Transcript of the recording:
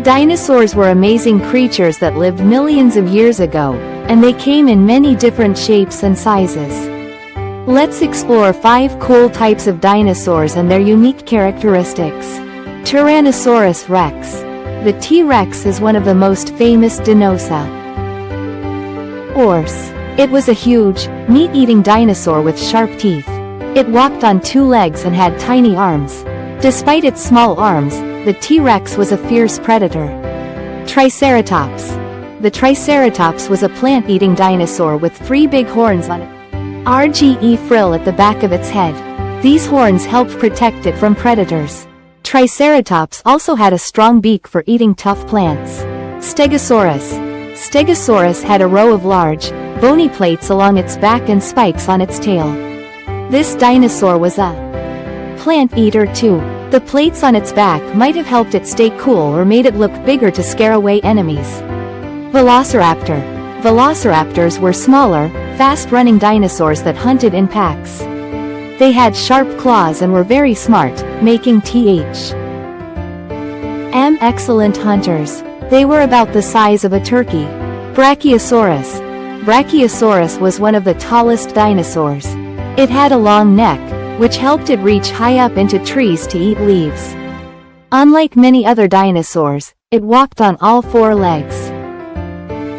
Dinosaurs were amazing creatures that lived millions of years ago, and they came in many different shapes and sizes. Let's explore 5 cool types of dinosaurs and their unique characteristics. Tyrannosaurus rex. The T-Rex is one of the most famous dinosaurs. It was a huge, meat-eating dinosaur with sharp teeth. It walked on 2 legs and had tiny arms. Despite its small arms, the T-Rex was a fierce predator. Triceratops. The Triceratops was a plant-eating dinosaur with 3 big horns on it. RGE frill at the back of its head. These horns helped protect it from predators. Triceratops also had a strong beak for eating tough plants. Stegosaurus. Stegosaurus had a row of large, bony plates along its back and spikes on its tail. This dinosaur was a plant eater too. The plates on its back might have helped it stay cool or made it look bigger to scare away enemies. Velociraptor. Velociraptors were smaller, fast-running dinosaurs that hunted in packs. They had sharp claws and were very smart, making excellent hunters. They were about the size of a turkey. Brachiosaurus. Brachiosaurus was one of the tallest dinosaurs. It had a long neck, which helped it reach high up into trees to eat leaves. Unlike many other dinosaurs, it walked on all 4 legs.